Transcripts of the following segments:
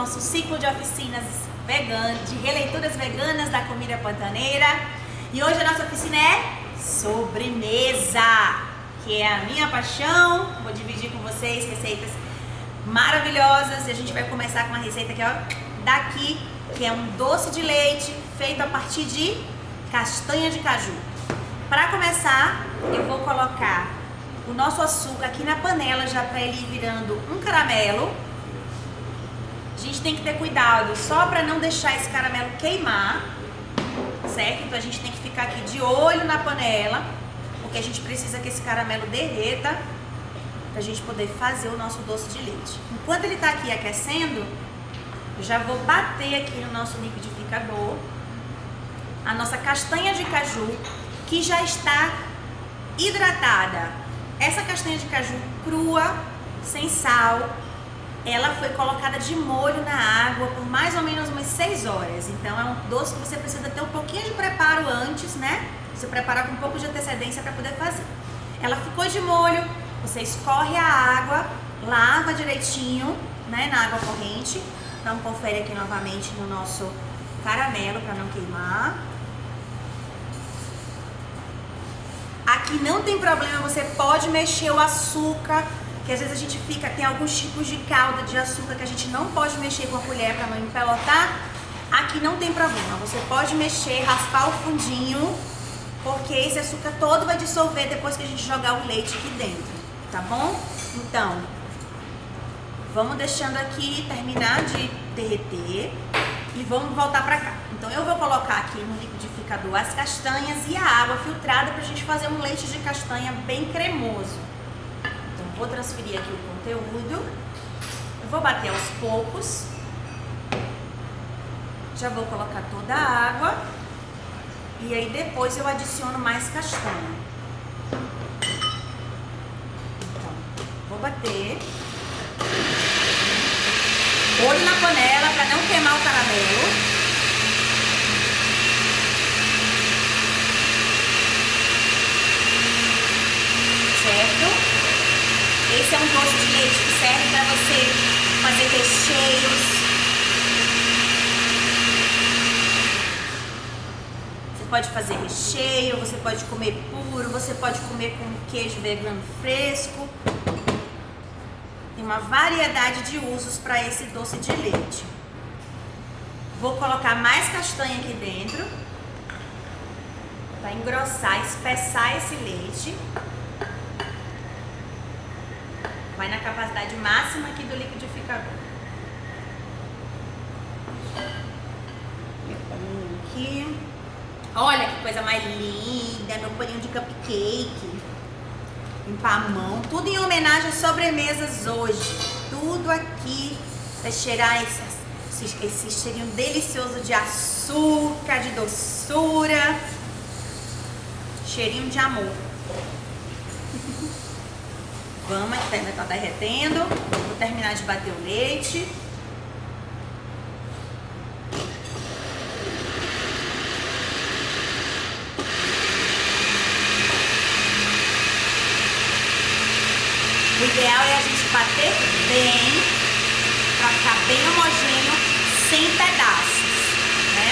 nosso ciclo de oficinas veganas, de releituras veganas da comida pantaneira. E hoje a nossa oficina é sobremesa, que é a minha paixão. Vou dividir com vocês receitas maravilhosas e a gente vai começar com uma receita que é daqui, que é um doce de leite feito a partir de castanha de caju. Para começar, eu vou colocar o nosso açúcar aqui na panela já para ele ir virando um caramelo. A gente tem que ter cuidado só para não deixar esse caramelo queimar, certo? Então a gente tem que ficar aqui de olho na panela, porque a gente precisa que esse caramelo derreta para a gente poder fazer o nosso doce de leite. Enquanto ele está aqui aquecendo, eu já vou bater aqui no nosso liquidificador a nossa castanha de caju, que já está hidratada. Essa castanha de caju crua, sem sal, ela foi colocada de molho na água por mais ou menos umas 6 horas. Então é um doce que você precisa ter um pouquinho de preparo antes, né? Você preparar com um pouco de antecedência para poder fazer. Ela ficou de molho, você escorre a água, lava direitinho, né, na água corrente. Então confere aqui novamente no nosso caramelo para não queimar. Aqui não tem problema, você pode mexer o açúcar, que às vezes a gente tem alguns tipos de calda de açúcar que a gente não pode mexer com a colher para não empelotar. Aqui não tem problema, você pode mexer, raspar o fundinho, porque esse açúcar todo vai dissolver depois que a gente jogar o leite aqui dentro, tá bom? Então, vamos deixando aqui terminar de derreter e vamos voltar para cá. Então eu vou colocar aqui no liquidificador as castanhas e a água filtrada pra gente fazer um leite de castanha bem cremoso. Então vou transferir aqui o conteúdo, eu vou bater aos poucos, já vou colocar toda a água e aí depois eu adiciono mais castanha. Então, vou bater, olho na panela para não queimar o caramelo. Certo? Esse é um doce de leite que serve para você fazer recheios. Você pode fazer recheio, você pode comer puro, você pode comer com queijo vegano fresco. Tem uma variedade de usos para esse doce de leite. Vou colocar mais castanha aqui dentro para engrossar, espessar esse leite. Vai na capacidade máxima aqui do liquidificador. Meu paninho aqui. Olha que coisa mais linda, meu paninho de cupcake. Limpar a mão. Tudo em homenagem às sobremesas hoje. Tudo aqui vai cheirar esse cheirinho delicioso de açúcar, de doçura. Cheirinho de amor. Vamos, que ainda está derretendo. Vou terminar de bater o leite. O ideal é a gente bater bem, para ficar bem homogêneo, sem pedaços, né?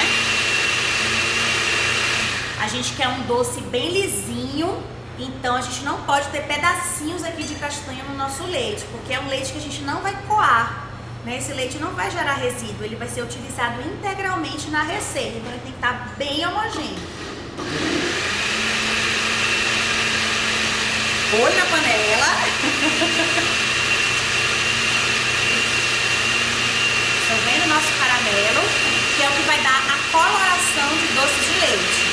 A gente quer um doce bem lisinho. Então a gente não pode ter pedacinhos aqui de castanha no nosso leite, porque é um leite que a gente não vai coar, né? Esse leite não vai gerar resíduo, ele vai ser utilizado integralmente na receita, então ele tem que estar bem homogêneo. Olho na panela. Dissolvendo o nosso caramelo, que é o que vai dar a coloração de doce de leite.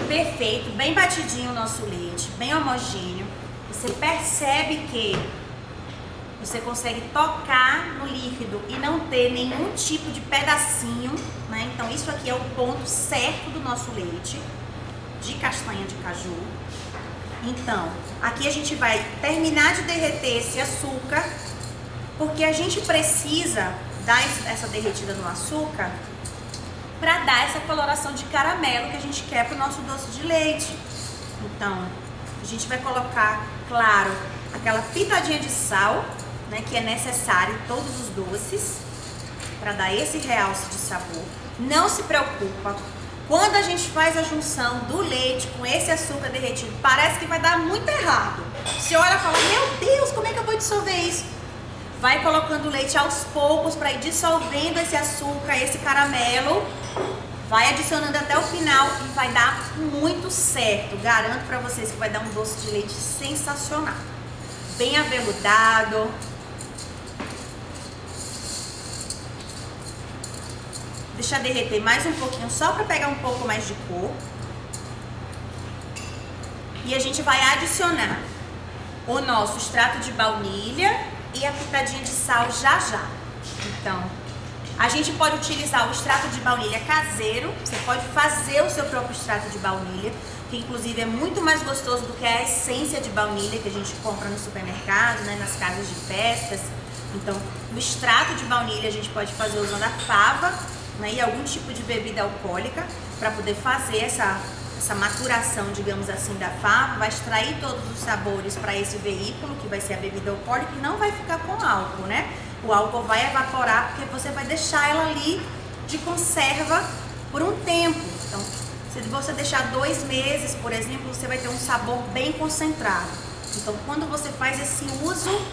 Perfeito, bem batidinho o nosso leite, bem homogêneo. Você percebe que você consegue tocar no líquido e não ter nenhum tipo de pedacinho, né? Então isso aqui é o ponto certo do nosso leite de castanha de caju. Então, aqui a gente vai terminar de derreter esse açúcar Porque a gente precisa dar essa derretida no açúcar para dar essa coloração de caramelo que a gente quer para o nosso doce de leite. Então, a gente vai colocar, claro, aquela pitadinha de sal, né, que é necessário em todos os doces, para dar esse realce de sabor. Não se preocupa, quando a gente faz a junção do leite com esse açúcar derretido, parece que vai dar muito errado. Você olha e fala, meu Deus, como é que eu vou dissolver isso? Vai colocando o leite aos poucos para ir dissolvendo esse açúcar, esse caramelo. Vai adicionando até o final e vai dar muito certo. Garanto para vocês que vai dar um doce de leite sensacional. Bem aveludado. Deixa derreter mais um pouquinho só para pegar um pouco mais de cor. E a gente vai adicionar o nosso extrato de baunilha e a pitadinha de sal já já. Então, a gente pode utilizar o extrato de baunilha caseiro. Você pode fazer o seu próprio extrato de baunilha, que inclusive é muito mais gostoso do que a essência de baunilha que a gente compra no supermercado, né, nas casas de festas. Então, o extrato de baunilha a gente pode fazer usando a fava, né, e algum tipo de bebida alcoólica para poder fazer essa maturação, digamos assim, da fava. Vai extrair todos os sabores para esse veículo, que vai ser a bebida alcoólica, e não vai ficar com álcool, né? O álcool vai evaporar porque você vai deixar ela ali de conserva por um tempo. Então, se você deixar 2 meses, por exemplo, você vai ter um sabor bem concentrado. Então, quando você faz esse uso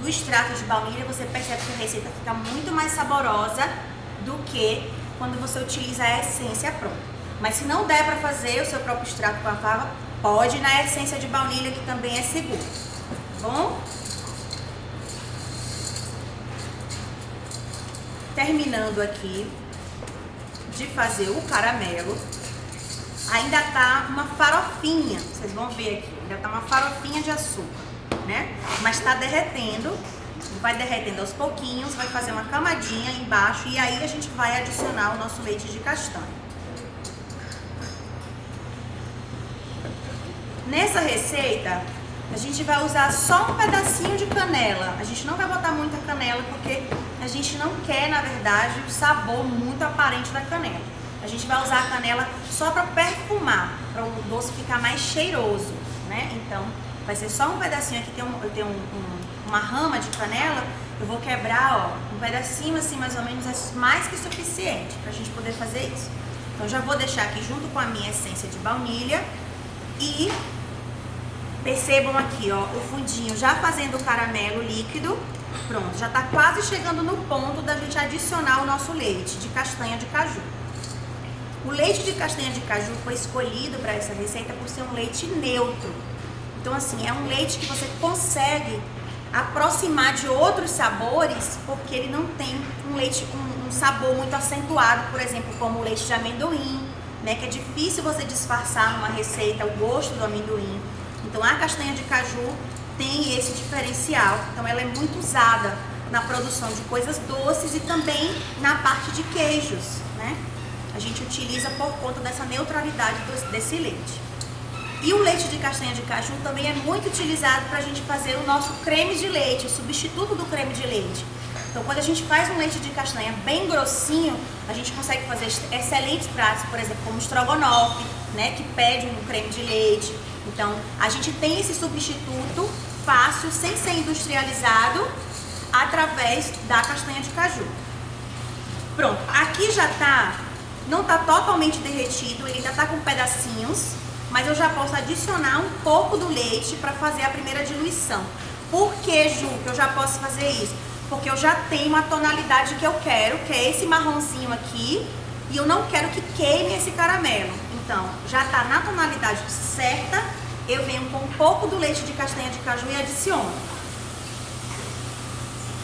do extrato de baunilha, você percebe que a receita fica muito mais saborosa do que quando você utiliza a essência pronta. Mas se não der para fazer o seu próprio extrato com a fava, pode ir na essência de baunilha, que também é seguro. Tá bom? Terminando aqui de fazer o caramelo, ainda tá uma farofinha, vocês vão ver aqui, ainda tá uma farofinha de açúcar, né? Mas tá derretendo, vai derretendo aos pouquinhos, vai fazer uma camadinha embaixo e aí a gente vai adicionar o nosso leite de castanha. Nessa receita, a gente vai usar só um pedacinho de canela. A gente não vai botar muita canela porque a gente não quer, na verdade, o sabor muito aparente da canela. A gente vai usar a canela só para perfumar, para o doce ficar mais cheiroso, né? Então, vai ser só um pedacinho aqui, eu tenho uma rama de canela, eu vou quebrar, ó, um pedacinho assim, mais ou menos, é mais que suficiente para a gente poder fazer isso. Então, já vou deixar aqui junto com a minha essência de baunilha e percebam aqui, ó, o fundinho já fazendo o caramelo líquido. Pronto, já tá quase chegando no ponto da gente adicionar o nosso leite de castanha de caju. O leite de castanha de caju foi escolhido para essa receita por ser um leite neutro. Então, assim, é um leite que você consegue aproximar de outros sabores, porque ele não tem um sabor muito acentuado, por exemplo, como o leite de amendoim, né, que é difícil você disfarçar numa receita o gosto do amendoim. Então, a castanha de caju tem esse diferencial. Então, ela é muito usada na produção de coisas doces e também na parte de queijos, né? A gente utiliza por conta dessa neutralidade desse leite. E o leite de castanha de caju também é muito utilizado para a gente fazer o nosso creme de leite, o substituto do creme de leite. Então, quando a gente faz um leite de castanha bem grossinho, a gente consegue fazer excelentes pratos, por exemplo, como estrogonofe, né, que pede um creme de leite. Então, a gente tem esse substituto fácil, sem ser industrializado, através da castanha de caju. Pronto, aqui já tá, não tá totalmente derretido, ele ainda tá com pedacinhos, mas eu já posso adicionar um pouco do leite para fazer a primeira diluição. Por que, Ju, que eu já posso fazer isso? Porque eu já tenho a tonalidade que eu quero, que é esse marronzinho aqui, e eu não quero que queime esse caramelo. Então, já tá na tonalidade certa, eu venho com um pouco do leite de castanha de caju e adiciono.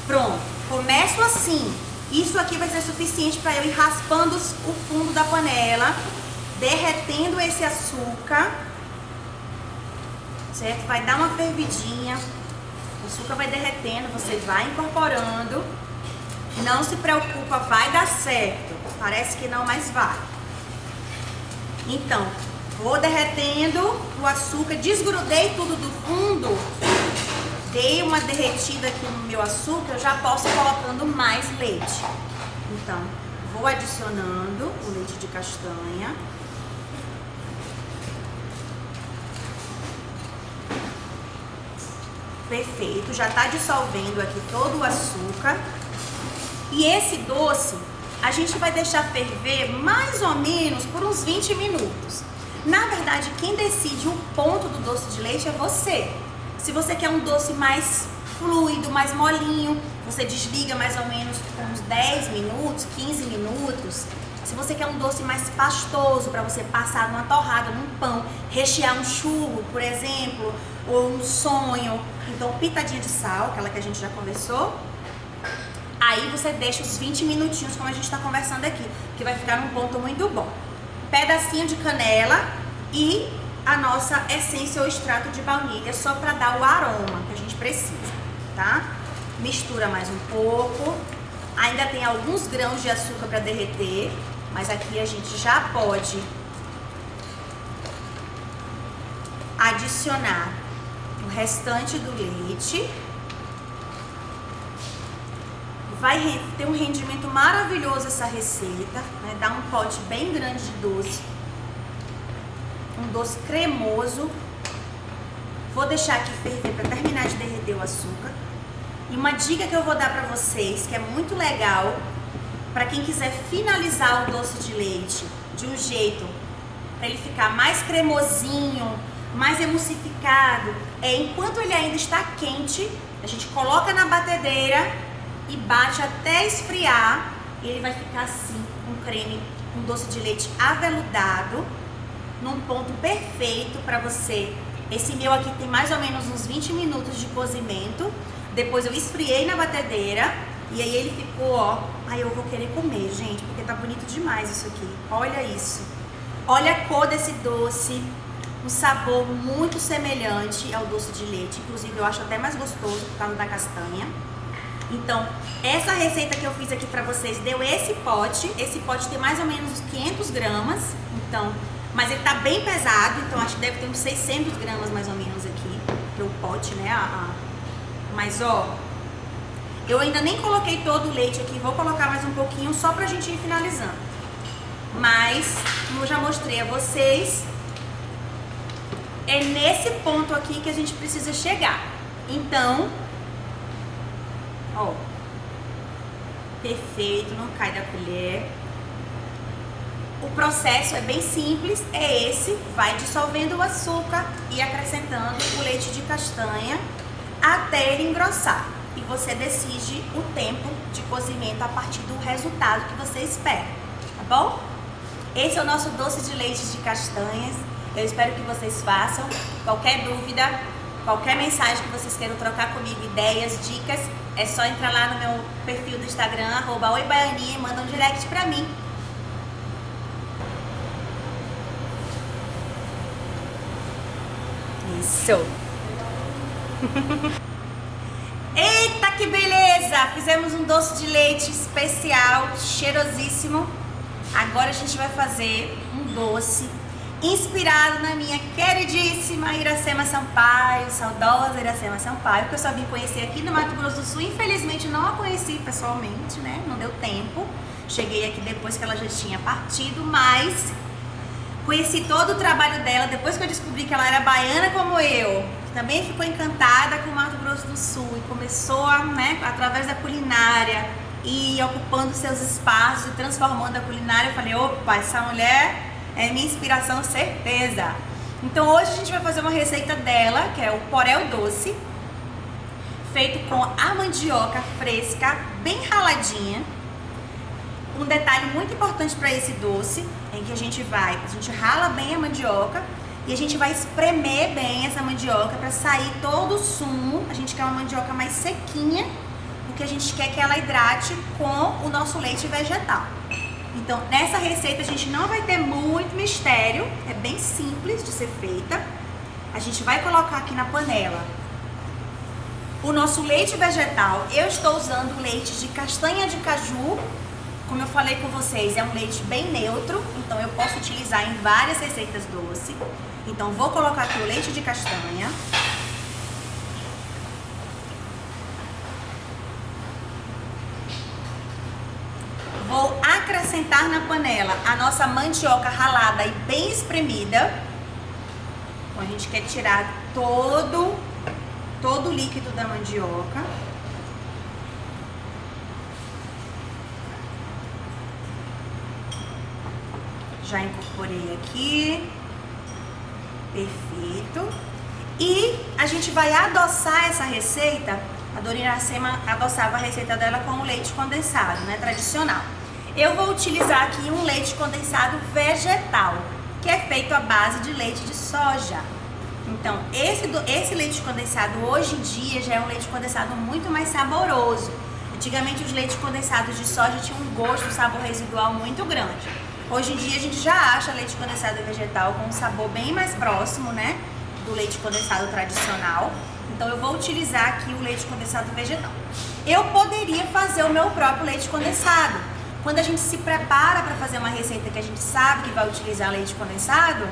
Pronto, começo assim. Isso aqui vai ser suficiente para eu ir raspando o fundo da panela, derretendo esse açúcar, certo? Vai dar uma fervidinha, o açúcar vai derretendo, você vai incorporando. Não se preocupa, vai dar certo. Parece que não, mas vai. Então, vou derretendo o açúcar, desgrudei tudo do fundo, dei uma derretida aqui no meu açúcar, eu já posso ir colocando mais leite. Então, vou adicionando o leite de castanha. Perfeito, já tá dissolvendo aqui todo o açúcar. E esse doce a gente vai deixar ferver mais ou menos por uns 20 minutos. Na verdade, quem decide o ponto do doce de leite é você. Se você quer um doce mais fluido, mais molinho, você desliga mais ou menos por uns 10 minutos, 15 minutos. Se você quer um doce mais pastoso, para você passar numa torrada, num pão, rechear um churro, por exemplo, ou um sonho, então pitadinha de sal, aquela que a gente já conversou. Aí você deixa os 20 minutinhos, como a gente está conversando aqui, que vai ficar num ponto muito bom. Pedacinho de canela e a nossa essência ou extrato de baunilha, só para dar o aroma que a gente precisa, tá? Mistura mais um pouco. Ainda tem alguns grãos de açúcar para derreter, mas aqui a gente já pode adicionar o restante do leite. Vai ter um rendimento maravilhoso essa receita, né? Dá um pote bem grande de doce, um doce cremoso. Vou deixar aqui ferver para terminar de derreter o açúcar. E uma dica que eu vou dar para vocês, que é muito legal, para quem quiser finalizar o doce de leite de um jeito para ele ficar mais cremosinho, mais emulsificado, enquanto ele ainda está quente, a gente coloca na batedeira e bate até esfriar, e ele vai ficar assim, um creme, um doce de leite aveludado, num ponto perfeito para você. Esse meu aqui tem mais ou menos uns 20 minutos de cozimento. Depois eu esfriei na batedeira e aí ele ficou, ó. Aí eu vou querer comer, gente, porque tá bonito demais isso aqui. Olha isso. Olha a cor desse doce. Um sabor muito semelhante ao doce de leite. Inclusive eu acho até mais gostoso por causa da castanha. Então, essa receita que eu fiz aqui pra vocês deu esse pote. Esse pote tem mais ou menos uns 500 gramas. Então, mas ele tá bem pesado, então acho que deve ter uns 600 gramas mais ou menos aqui. O pote, né? Mas ó, eu ainda nem coloquei todo o leite aqui. Vou colocar mais um pouquinho só pra gente ir finalizando. Mas, como eu já mostrei a vocês, é nesse ponto aqui que a gente precisa chegar. Então, ó, perfeito, não cai da colher. O processo é bem simples, é esse, vai dissolvendo o açúcar e acrescentando o leite de castanha até ele engrossar. E você decide o tempo de cozimento a partir do resultado que você espera, tá bom? Esse é o nosso doce de leite de castanhas. Eu espero que vocês façam. Qualquer dúvida, qualquer mensagem que vocês queiram trocar comigo, ideias, dicas, é só entrar lá no meu perfil do Instagram, @oibaianinha, e manda um direct pra mim. Isso! Eita, que beleza! Fizemos um doce de leite especial, cheirosíssimo. Agora a gente vai fazer um doce inspirado na minha queridíssima Iracema Sampaio, saudosa Iracema Sampaio, que eu só vim conhecer aqui no Mato Grosso do Sul. Infelizmente não a conheci pessoalmente, né? Não deu tempo. Cheguei aqui depois que ela já tinha partido, mas conheci todo o trabalho dela depois que eu descobri que ela era baiana como eu. Também ficou encantada com o Mato Grosso do Sul e começou a, né, através da culinária, e ocupando seus espaços e transformando a culinária. Eu falei, opa, essa mulher é minha inspiração, certeza. Então hoje a gente vai fazer uma receita dela, que é o porel doce, feito com a mandioca fresca, bem raladinha. Um detalhe muito importante para esse doce é que a gente rala bem a mandioca e a gente vai espremer bem essa mandioca para sair todo o sumo. A gente quer uma mandioca mais sequinha, porque a gente quer que ela hidrate com o nosso leite vegetal. Então, nessa receita a gente não vai ter muito mistério, é bem simples de ser feita. A gente vai colocar aqui na panela o nosso leite vegetal. Eu estou usando leite de castanha de caju. Como eu falei com vocês, é um leite bem neutro, então eu posso utilizar em várias receitas doce. Então vou colocar aqui o leite de castanha. acrescentar na panela a nossa mandioca ralada e bem espremida. Então a gente quer tirar todo o líquido da mandioca. Já incorporei aqui. Perfeito. E a gente vai adoçar essa receita. A Dona Iracema adoçava a receita dela com o leite condensado, né, tradicional. Eu vou utilizar aqui um leite condensado vegetal, que é feito à base de leite de soja. Então, esse leite condensado hoje em dia já é um leite condensado muito mais saboroso. Antigamente os leites condensados de soja tinham um gosto, um sabor residual muito grande. Hoje em dia a gente já acha leite condensado vegetal com um sabor bem mais próximo, né, do leite condensado tradicional. Então eu vou utilizar aqui o leite condensado vegetal. Eu poderia fazer o meu próprio leite condensado. Quando a gente se prepara para fazer uma receita que a gente sabe que vai utilizar leite condensado,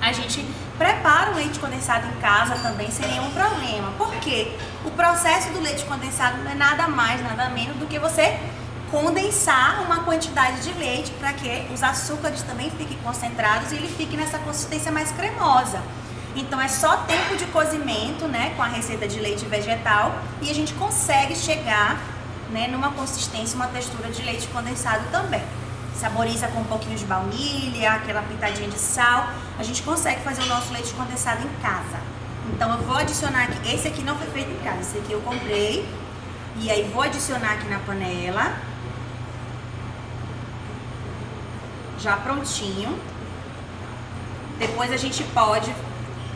a gente prepara o leite condensado em casa também sem nenhum problema. Por quê? O processo do leite condensado não é nada mais, nada menos do que você condensar uma quantidade de leite para que os açúcares também fiquem concentrados e ele fique nessa consistência mais cremosa. Então é só tempo de cozimento, né, com a receita de leite vegetal, e a gente consegue chegar, né, numa consistência, uma textura de leite condensado também. Saboriza com um pouquinho de baunilha, aquela pitadinha de sal. A gente consegue fazer o nosso leite condensado em casa. Então eu vou adicionar aqui, esse aqui não foi feito em casa, esse aqui eu comprei. E aí vou adicionar aqui na panela. Já prontinho. Depois a gente pode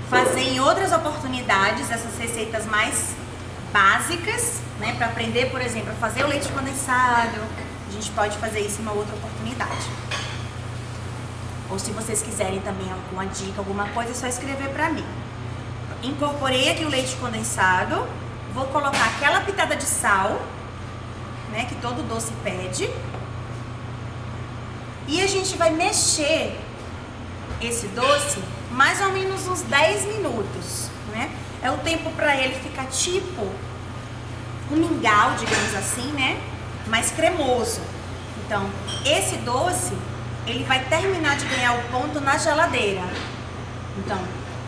fazer em outras oportunidades essas receitas mais básicas, né? Para aprender, por exemplo, a fazer o leite condensado. A gente pode fazer isso em uma outra oportunidade. Ou se vocês quiserem também alguma dica, alguma coisa, é só escrever para mim. Incorporei aqui o leite condensado. Vou colocar aquela pitada de sal, né, que todo doce pede. E a gente vai mexer esse doce mais ou menos uns 10 minutos, né? É o tempo para ele ficar tipo um mingau, digamos assim, né? Mais cremoso. Então, esse doce, ele vai terminar de ganhar o ponto na geladeira. Então,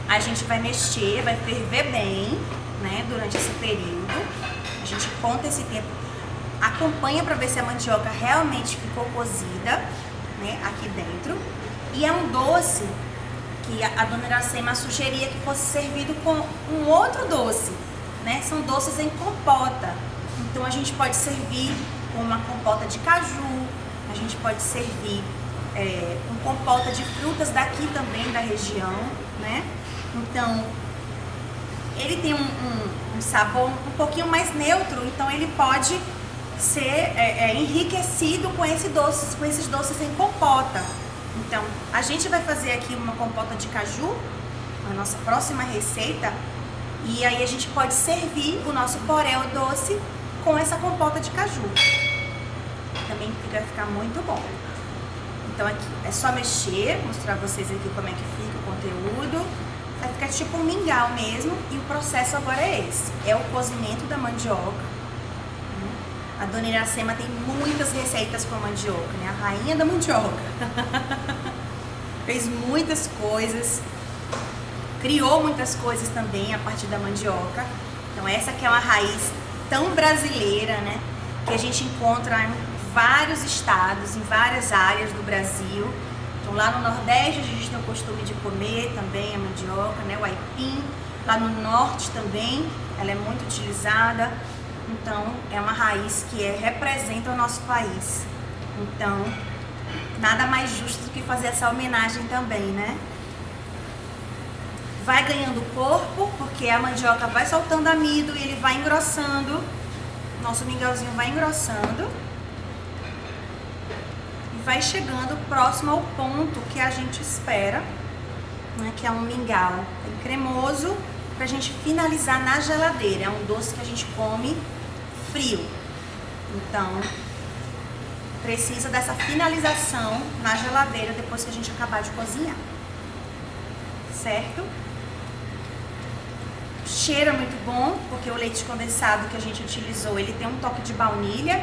a gente vai mexer, vai ferver bem, né? Durante esse período. A gente conta esse tempo. Acompanha para ver se a mandioca realmente ficou cozida, né? Aqui dentro. E é um doce que a Dona Iracema sugeria que fosse servido com um outro doce, né? São doces em compota. Então a gente pode servir com uma compota de caju, a gente pode servir com compota de frutas daqui também da região, né? Então ele tem um sabor um pouquinho mais neutro, então ele pode ser enriquecido com esses doces em compota. Então, a gente vai fazer aqui uma compota de caju, a nossa próxima receita, e aí a gente pode servir o nosso poréu doce com essa compota de caju. Também vai ficar muito bom. Então aqui é só mexer, mostrar pra vocês aqui como é que fica o conteúdo. Vai ficar tipo um mingau mesmo, e o processo agora é esse, é o cozimento da mandioca. A Dona Iracema tem muitas receitas com a mandioca, né? A rainha da mandioca. Fez muitas coisas, criou muitas coisas também a partir da mandioca. Então essa que é uma raiz tão brasileira, né? Que a gente encontra em vários estados, em várias áreas do Brasil. Então lá no Nordeste a gente tem o costume de comer também a mandioca, né? O aipim. Lá no Norte também ela é muito utilizada. Então, é uma raiz que representa o nosso país. Então, nada mais justo do que fazer essa homenagem também, né? Vai ganhando corpo, porque a mandioca vai soltando amido e ele vai engrossando. Nosso mingauzinho vai engrossando. E vai chegando próximo ao ponto que a gente espera, né? Que é um mingau cremoso, pra gente finalizar na geladeira. É um doce que a gente come frio. Então, precisa dessa finalização na geladeira depois que a gente acabar de cozinhar. Certo? Cheiro é muito bom, porque o leite condensado que a gente utilizou, ele tem um toque de baunilha.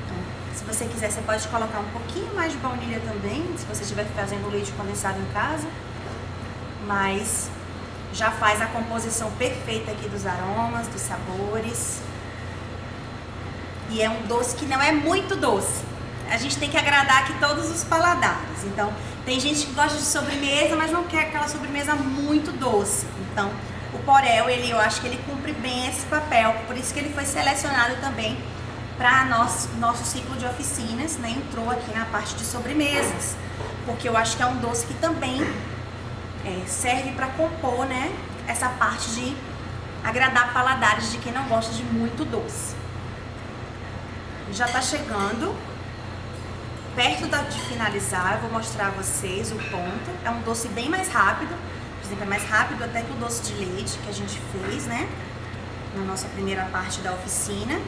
Então, se você quiser, você pode colocar um pouquinho mais de baunilha também, se você estiver fazendo leite condensado em casa. Mas já faz a composição perfeita aqui dos aromas, dos sabores. E é um doce que não é muito doce. A gente tem que agradar aqui todos os paladares. Então, tem gente que gosta de sobremesa, mas não quer aquela sobremesa muito doce. Então, o Porel, eu acho que ele cumpre bem esse papel. Por isso que ele foi selecionado também para nosso ciclo de oficinas, né? Entrou aqui na parte de sobremesas. Porque eu acho que é um doce que também serve para compor, né? Essa parte de agradar paladares de quem não gosta de muito doce. Já tá chegando perto de finalizar. Eu vou mostrar a vocês o ponto. É um doce bem mais rápido, por exemplo, é mais rápido até que o doce de leite que a gente fez, né, na nossa primeira parte da oficina.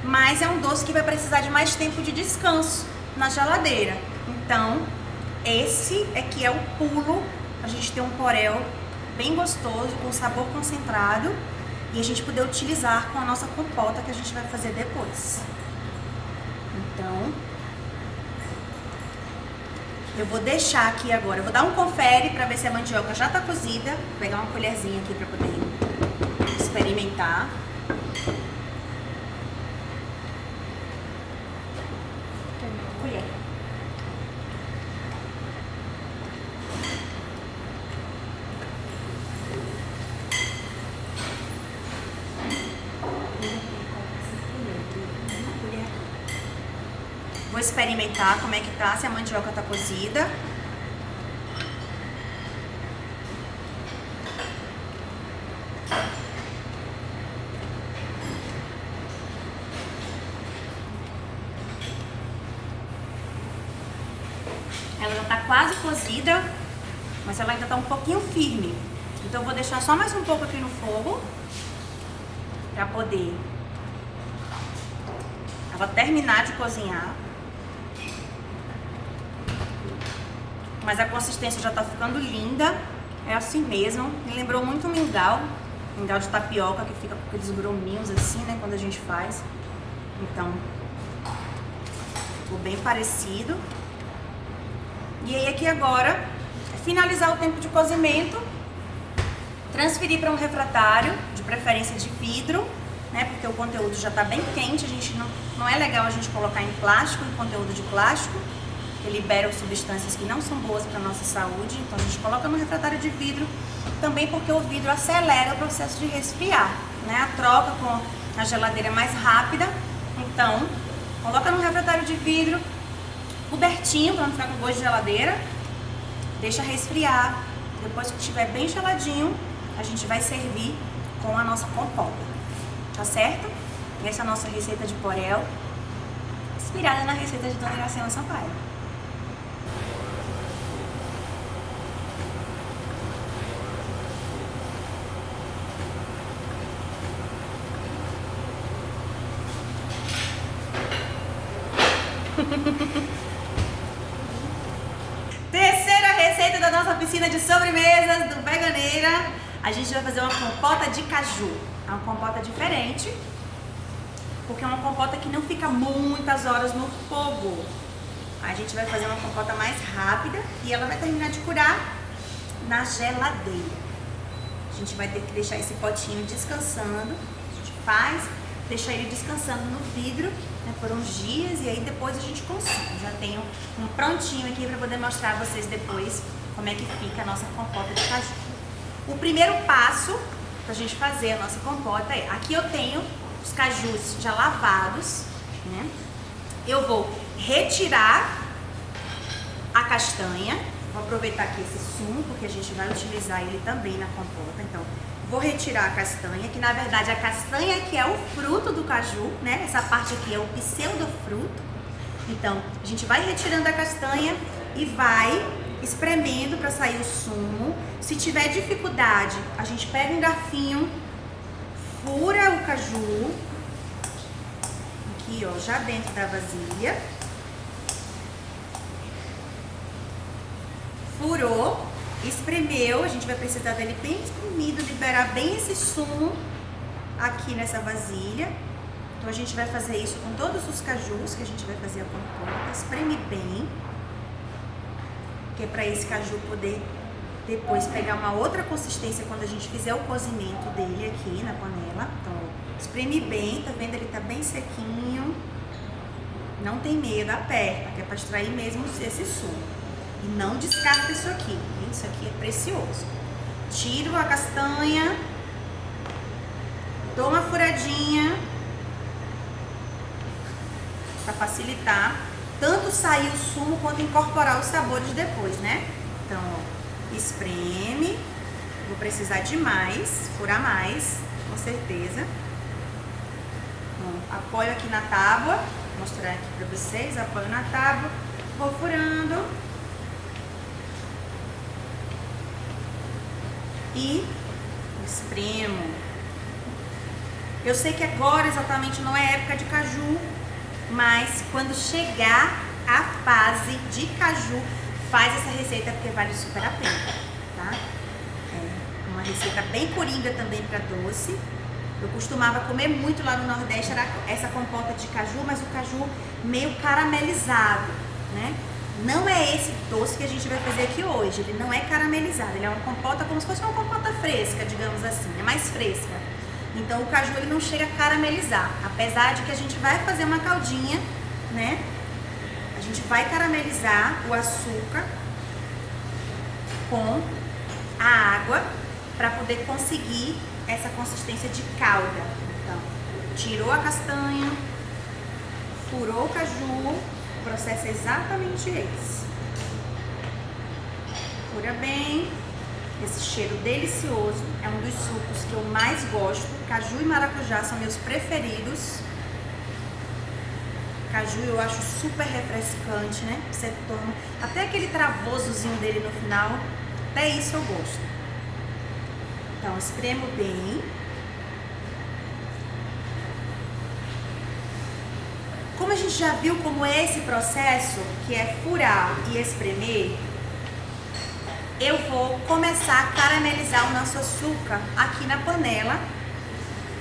Mas é um doce que vai precisar de mais tempo de descanso na geladeira. Então, esse aqui é o pulo. A gente tem um Porel bem gostoso, com sabor concentrado, e a gente poder utilizar com a nossa compota que a gente vai fazer depois. Então, eu vou deixar aqui agora, eu vou dar um confere para ver se a mandioca já tá cozida. Vou pegar uma colherzinha aqui para poder experimentar. Colher. Vou experimentar como é que tá, se a mandioca tá cozida. Ela já tá quase cozida, mas ela ainda tá um pouquinho firme. Então eu vou deixar só mais um pouco aqui no fogo pra poder ela terminar de cozinhar. Mas a consistência já tá ficando linda. É assim mesmo. Me lembrou muito o mingau de tapioca, que fica com aqueles gruminhos assim, né, quando a gente faz. Então, ficou bem parecido. E aí aqui agora, finalizar o tempo de cozimento, transferir para um refratário, de preferência de vidro, né, porque o conteúdo já tá bem quente. A gente não é legal a gente colocar em plástico, em conteúdo de plástico, que libera substâncias que não são boas para a nossa saúde. Então a gente coloca no refratário de vidro, também porque o vidro acelera o processo de resfriar, né? A troca com a geladeira é mais rápida. Então, coloca no refratário de vidro, cobertinho, para não ficar com gosto de geladeira. Deixa resfriar. Depois que estiver bem geladinho, a gente vai servir com a nossa compota. Tá certo? Essa é a nossa receita de Porel, inspirada na receita de Dona Iracema Sampaio. Terceira receita da nossa piscina de sobremesas do Veganeira. A gente vai fazer uma compota de caju. É uma compota diferente, porque é uma compota que não fica muitas horas no fogo. A gente vai fazer uma compota mais rápida e ela vai terminar de curar na geladeira. A gente vai ter que deixar esse potinho descansando. A gente faz, deixa ele descansando no vidro, né, por uns dias, e aí depois a gente consome. Já tenho um prontinho aqui para poder mostrar a vocês depois como é que fica a nossa compota de caju. O primeiro passo pra gente fazer a nossa compota é, aqui eu tenho os cajus já lavados, né? Eu vou retirar a castanha, vou aproveitar aqui esse sumo, porque a gente vai utilizar ele também na compota. Então, vou retirar a castanha, que na verdade a castanha que é o fruto do caju, né? Essa parte aqui é o pseudofruto. Então, a gente vai retirando a castanha e vai espremendo para sair o sumo. Se tiver dificuldade, a gente pega um garfinho, fura o caju, aqui ó, já dentro da vasilha. Furou, espremeu, a gente vai precisar dele bem espremido, liberar bem esse sumo aqui nessa vasilha. Então a gente vai fazer isso com todos os cajus que a gente vai fazer a compota. Espreme bem, que é para esse caju poder depois pegar uma outra consistência quando a gente fizer o cozimento dele aqui na panela. Então, espreme bem, tá vendo? Ele tá bem sequinho. Não tem medo, aperta, que é para extrair mesmo esse suco. E não descarta isso aqui, hein? Isso aqui é precioso. Tiro a castanha, dou uma furadinha para facilitar tanto sair o sumo quanto incorporar os sabores depois, né? Então, ó, espreme. Vou precisar de mais, furar mais, com certeza. Bom, apoio aqui na tábua, vou mostrar aqui para vocês. Apoio na tábua, vou furando e espremo. Eu sei que agora exatamente não é época de caju, mas quando chegar a fase de caju, faz essa receita porque vale super a pena, tá? É uma receita bem coringa também para doce. Eu costumava comer muito lá no Nordeste, era essa compota de caju, mas o caju meio caramelizado, né? Não é esse doce que a gente vai fazer aqui hoje, ele não é caramelizado, ele é uma compota como se fosse uma compota fresca, digamos assim, é mais fresca. Então o caju ele não chega a caramelizar, apesar de que a gente vai fazer uma caldinha, né? A gente vai caramelizar o açúcar com a água para poder conseguir essa consistência de calda. Então, tirou a castanha, furou o caju, o processo é exatamente esse. Fura bem. Esse cheiro delicioso é um dos sucos que eu mais gosto. Caju e maracujá são meus preferidos. Caju eu acho super refrescante, né? Você toma até aquele travosozinho dele no final, até isso eu gosto. Então, espremo bem. Como a gente já viu como é esse processo, que é furar e espremer, eu vou começar a caramelizar o nosso açúcar aqui na panela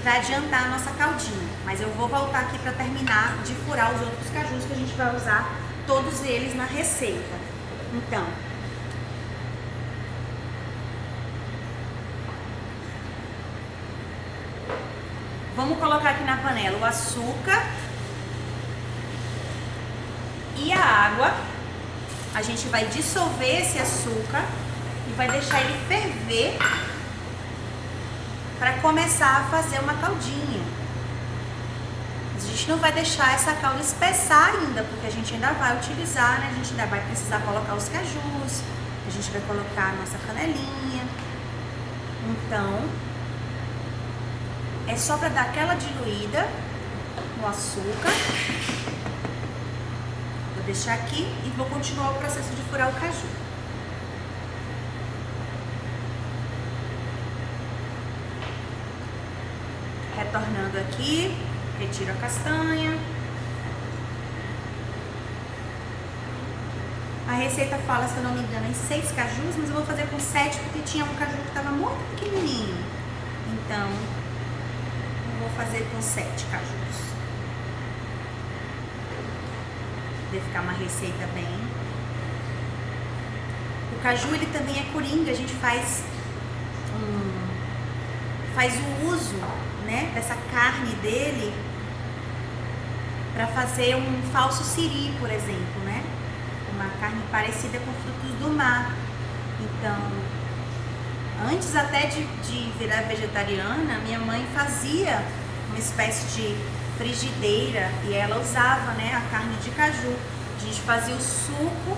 para adiantar a nossa caldinha. Mas eu vou voltar aqui para terminar de furar os outros cajus que a gente vai usar todos eles na receita. Então, vamos colocar aqui na panela o açúcar e a água. A gente vai dissolver esse açúcar e vai deixar ele ferver para começar a fazer uma caldinha. A gente não vai deixar essa calda espessar ainda, porque a gente ainda vai utilizar, né? A gente ainda vai precisar colocar os cajus, a gente vai colocar a nossa canelinha. Então, é só para dar aquela diluída no açúcar. Vou deixar aqui e vou continuar o processo de furar o caju. Retornando aqui, retiro a castanha. A receita fala, se eu não me engano, em 6 cajus, mas eu vou fazer com 7 porque tinha um caju que estava muito pequenininho. Então, eu vou fazer com 7 cajus. Deve ficar uma receita bem. O caju ele também é coringa, a gente faz o uso, né, dessa carne dele para fazer um falso siri, por exemplo, né? Uma carne parecida com frutos do mar. Então, antes até de virar vegetariana, minha mãe fazia uma espécie de frigideira e ela usava, né, a carne de caju. A gente fazia o suco,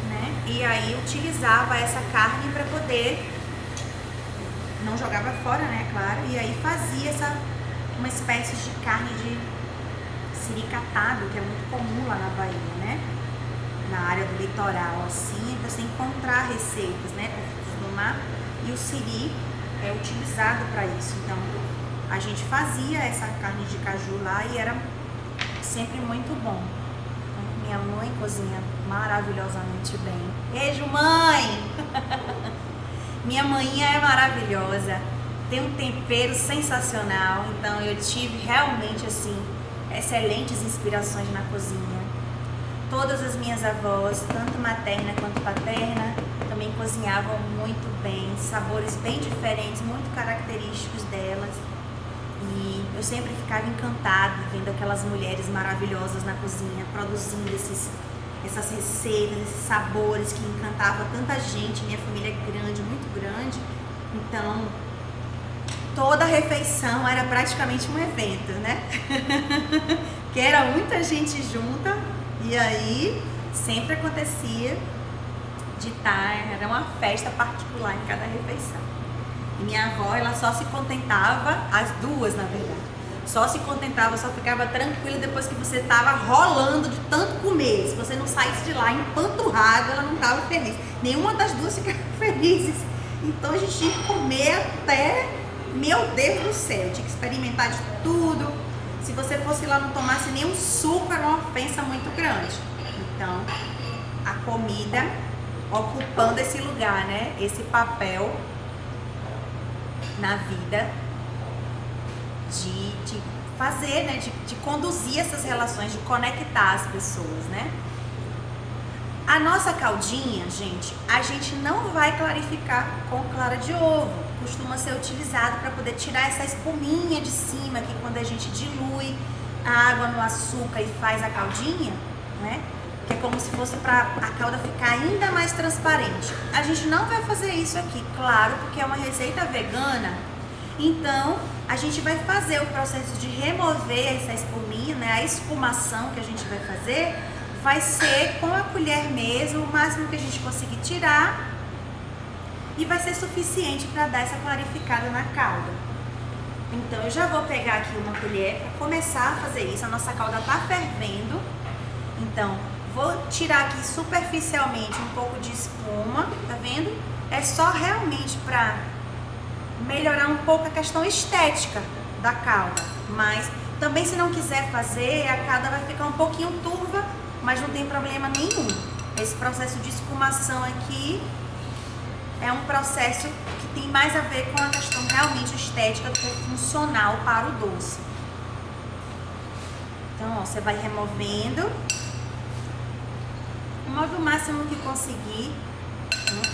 né, e aí utilizava essa carne para poder, não jogava fora, né, claro, e aí fazia uma espécie de carne de siricatado, que é muito comum lá na Bahia, né, na área do litoral, assim, você encontrar receitas, né, com frutos do mar, e o siri é utilizado para isso. Então, a gente fazia essa carne de caju lá e era sempre muito bom. Minha mãe cozinha maravilhosamente bem. Beijo, mãe! Minha mãinha é maravilhosa. tem um tempero sensacional, então eu tive realmente assim excelentes inspirações na cozinha. Todas as minhas avós, tanto materna quanto paterna, também cozinhavam muito bem, sabores bem diferentes, muito característicos delas. E eu sempre ficava encantada vendo aquelas mulheres maravilhosas na cozinha, produzindo essas receitas, esses sabores que encantavam tanta gente. Minha família é grande, muito grande, então toda refeição era praticamente um evento, né? Que era muita gente junta e aí sempre acontecia de estar, era uma festa particular em cada refeição. E minha avó, ela só se contentava, as duas na verdade, só se contentava, só ficava tranquila depois que você estava rolando de tanto comer. Se você não saísse de lá empanturrado, ela não estava feliz. Nenhuma das duas ficava felizes. Então a gente tinha que comer até, meu Deus do céu, tinha que experimentar de tudo. Se você fosse lá e não tomasse nenhum suco, era uma ofensa muito grande. Então, a comida ocupando esse lugar, né? Esse papel na vida de fazer, né? De conduzir essas relações, de conectar as pessoas, né? A nossa caldinha, gente, a gente não vai clarificar com clara de ovo. Costuma ser utilizado para poder tirar essa espuminha de cima, que quando a gente dilui a água no açúcar e faz a caldinha, né? Que é como se fosse para a calda ficar ainda mais transparente. A gente não vai fazer isso aqui, claro, porque é uma receita vegana. Então, a gente vai fazer o processo de remover essa espuminha, né? A espumação que a gente vai fazer vai ser com a colher mesmo, o máximo que a gente conseguir tirar, e vai ser suficiente para dar essa clarificada na calda. Então eu já vou pegar aqui uma colher para começar a fazer isso. A nossa calda está fervendo, então vou tirar aqui superficialmente um pouco de espuma, tá vendo? É só realmente para melhorar um pouco a questão estética da calda, mas também se não quiser fazer, a calda vai ficar um pouquinho turva, mas não tem problema nenhum. Esse processo de espumação aqui é um processo que tem mais a ver com a questão realmente estética do que funcional para o doce. Então, ó, você vai removendo, remove o máximo que conseguir.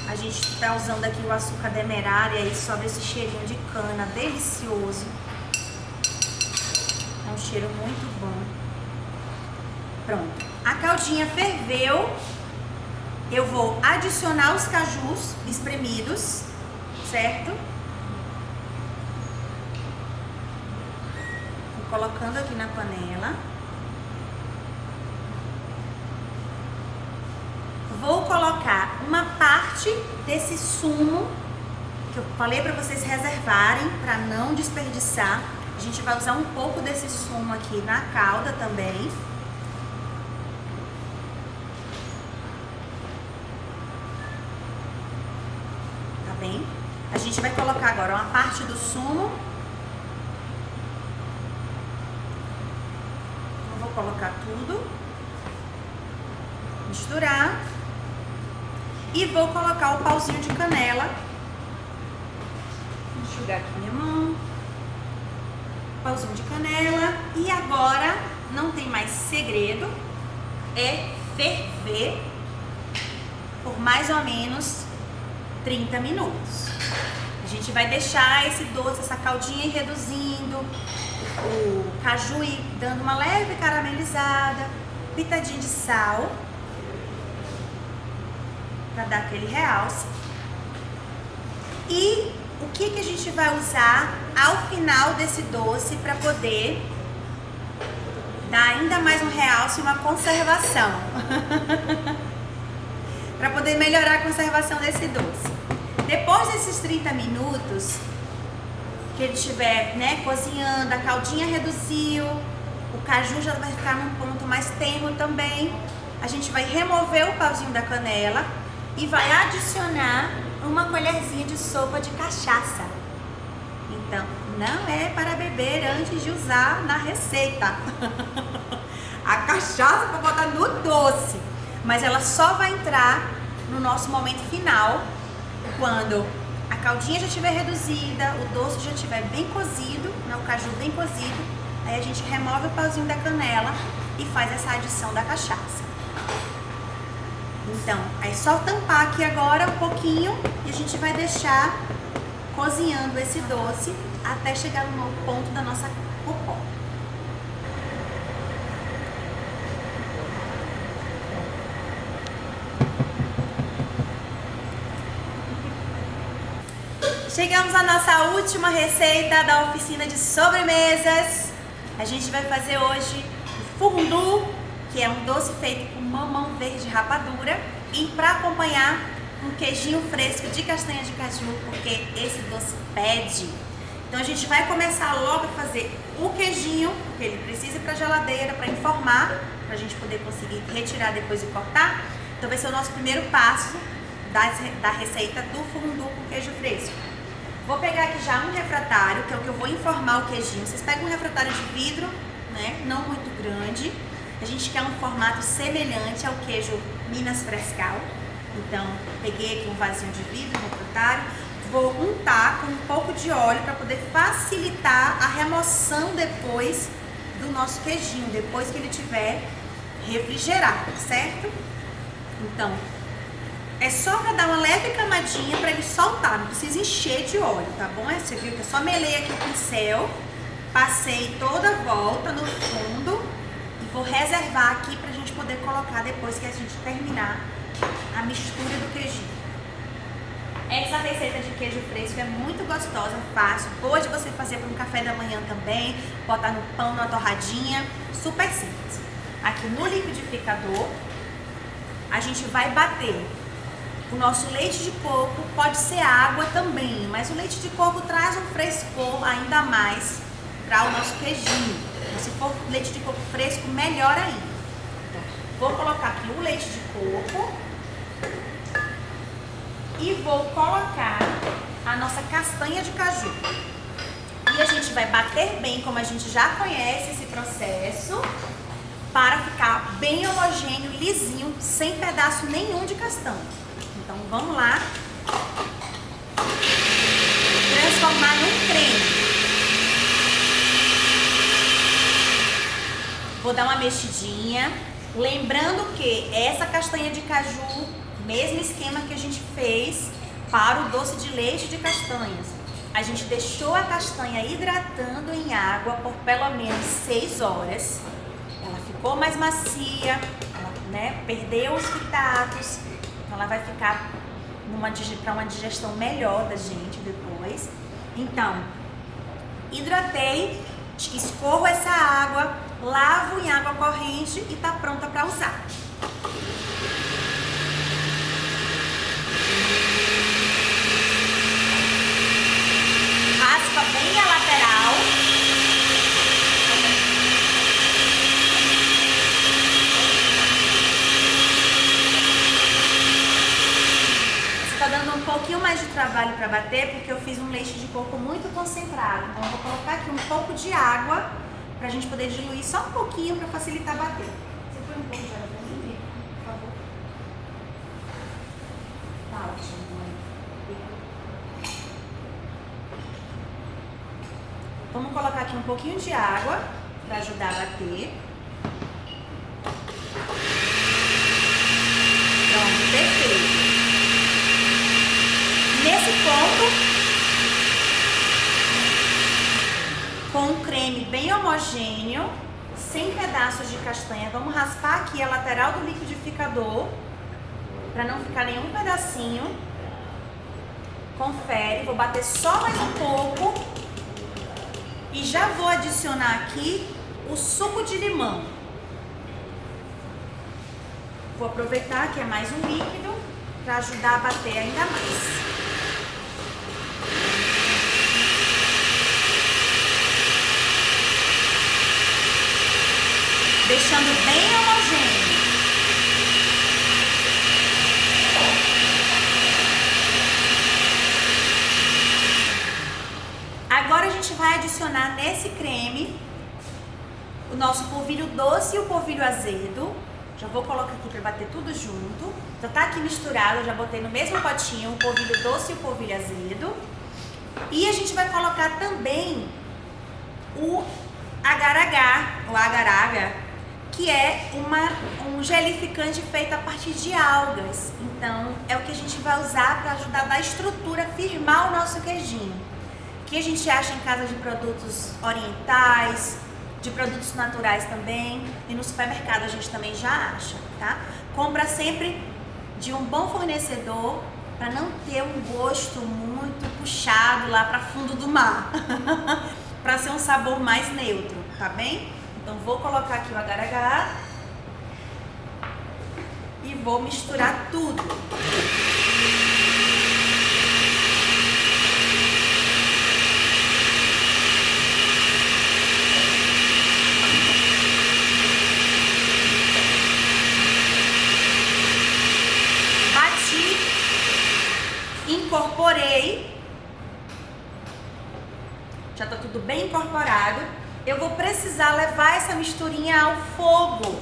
A gente está usando aqui o açúcar demerara e aí sobe esse cheirinho de cana delicioso. É um cheiro muito bom. Pronto. A caldinha ferveu. Eu vou adicionar os cajus espremidos, certo? Vou colocando aqui na panela. Vou colocar uma parte desse sumo que eu falei para vocês reservarem para não desperdiçar. A gente vai usar um pouco desse sumo aqui na calda também. Tá bem? A gente vai colocar agora uma parte do sumo. Eu vou colocar tudo. Misturar. E vou colocar o pauzinho de canela. Vou enxugar aqui minha mão. Pauzinho de canela. E agora não tem mais segredo. É ferver por mais ou menos 30 minutos. A gente vai deixar esse doce, essa caldinha ir reduzindo. O caju ir dando uma leve caramelizada. Pitadinho de sal. Para dar aquele realce. E o que a gente vai usar ao final desse doce para poder dar ainda mais um realce e uma conservação. Para poder melhorar a conservação desse doce. Depois desses 30 minutos que ele estiver, né, cozinhando, a caldinha reduziu, o caju já vai ficar num ponto mais tenro também. A gente vai remover o pauzinho da canela e vai adicionar uma colherzinha de sopa de cachaça. Então, não é para beber antes de usar na receita. A cachaça para botar no doce, mas ela só vai entrar no nosso momento final, quando a caldinha já estiver reduzida, o doce já estiver bem cozido, né, o caju bem cozido, aí a gente remove o pauzinho da canela e faz essa adição da cachaça. Então, é só tampar aqui agora um pouquinho e a gente vai deixar cozinhando esse doce até chegar no ponto da nossa cocó. Chegamos à nossa última receita da oficina de sobremesas. A gente vai fazer hoje o fondue, que é um doce feito com mamão verde rapadura, e para acompanhar um queijinho fresco de castanha de caju, porque esse doce pede. Então a gente vai começar logo a fazer o queijinho, porque ele precisa ir para a geladeira para informar, para a gente poder conseguir retirar depois e cortar. Então vai ser o nosso primeiro passo da receita do fondue com queijo fresco. Vou pegar aqui já um refratário, que é o que eu vou informar o queijinho. Vocês pegam um refratário de vidro, né, não muito grande. A gente quer um formato semelhante ao queijo Minas Frescal. Então, peguei aqui um vasinho de vidro, um refratário. Vou untar com um pouco de óleo para poder facilitar a remoção depois do nosso queijinho, depois que ele tiver refrigerado, certo? Então, é só para dar uma leve camadinha para ele soltar, não precisa encher de óleo, tá bom? Você viu que eu só melei aqui o pincel, passei toda a volta no fundo e vou reservar aqui pra gente poder colocar depois que a gente terminar a mistura do queijinho. Essa receita de queijo fresco é muito gostosa, fácil, boa de você fazer para um café da manhã também, botar no pão, numa torradinha, super simples. Aqui no liquidificador, a gente vai bater o nosso leite de coco, pode ser água também, mas o leite de coco traz um frescor ainda mais para o nosso queijinho. Então, se for leite de coco fresco, melhor ainda. Então, vou colocar aqui o leite de coco e vou colocar a nossa castanha de caju. E a gente vai bater bem, como a gente já conhece esse processo, para ficar bem homogêneo, lisinho, sem pedaço nenhum de castanha. Então vamos lá transformar num creme. Vou dar uma mexidinha, lembrando que essa castanha de caju, mesmo esquema que a gente fez para o doce de leite de castanhas, a gente deixou a castanha hidratando em água por pelo menos 6 horas. Ela ficou mais macia, ela, né, perdeu os fitatos. Ela vai ficar para uma digestão melhor da gente depois. Então, hidratei, escorro essa água, lavo em água corrente e tá pronta para usar. Raspa bem a lateral. Tá dando um pouquinho mais de trabalho para bater, porque eu fiz um leite de coco muito concentrado. Então eu vou colocar aqui um pouco de água pra gente poder diluir só um pouquinho para facilitar bater. Você põe um pouco de água pra mim, por favor? Tá ótimo, mãe. Vamos colocar aqui um pouquinho de água para ajudar a bater. Pronto, perfeito. Nesse ponto, com um creme bem homogêneo, sem pedaços de castanha, vamos raspar aqui a lateral do liquidificador, para não ficar nenhum pedacinho. Confere, vou bater só mais um pouco e já vou adicionar aqui o suco de limão. Vou aproveitar que é mais um líquido para ajudar a bater ainda mais. Deixando bem homogêneo. Agora a gente vai adicionar nesse creme o nosso polvilho doce e o polvilho azedo. Já vou colocar aqui para bater tudo junto. Já tá aqui misturado, eu já botei no mesmo potinho o polvilho doce e o polvilho azedo. E a gente vai colocar também o agar-agar, que é um gelificante feito a partir de algas. Então, é o que a gente vai usar para ajudar a dar estrutura, firmar o nosso queijinho. Que a gente acha em casa de produtos orientais, de produtos naturais também, e no supermercado a gente também já acha, tá? Compra sempre de um bom fornecedor para não ter um gosto muito puxado lá para fundo do mar, para ser um sabor mais neutro, tá bem? Então vou colocar aqui o agar-agar e vou misturar tudo. Incorporei, já tá tudo bem incorporado. Eu vou precisar levar essa misturinha ao fogo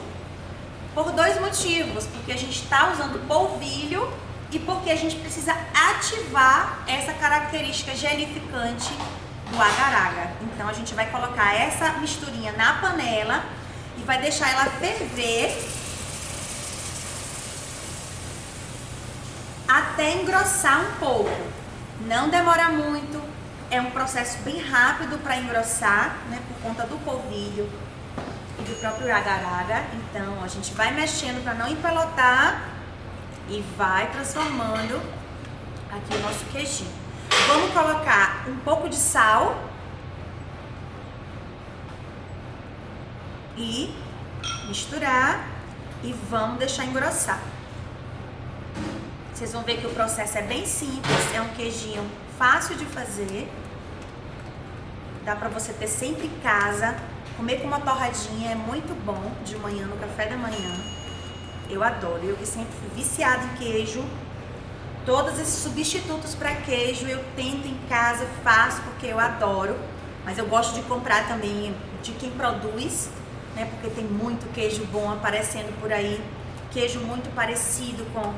por dois motivos, porque a gente está usando polvilho e porque a gente precisa ativar essa característica gelificante do agar-agar. Então a gente vai colocar essa misturinha na panela e vai deixar ela ferver até engrossar um pouco. Não demora muito, é um processo bem rápido para engrossar, né, por conta do polvilho e do próprio agar-agar. Então a gente vai mexendo para não empelotar e vai transformando aqui o nosso queijinho. Vamos colocar um pouco de sal e misturar e vamos deixar engrossar. Vocês vão ver que o processo é bem simples, é um queijinho fácil de fazer. Dá pra você ter sempre em casa. Comer com uma torradinha é muito bom de manhã, no café da manhã. Eu adoro, eu que sempre fui viciada em queijo. Todos esses substitutos para queijo eu tento em casa, faço porque eu adoro. Mas eu gosto de comprar também de quem produz, né? Porque tem muito queijo bom aparecendo por aí. Queijo muito parecido com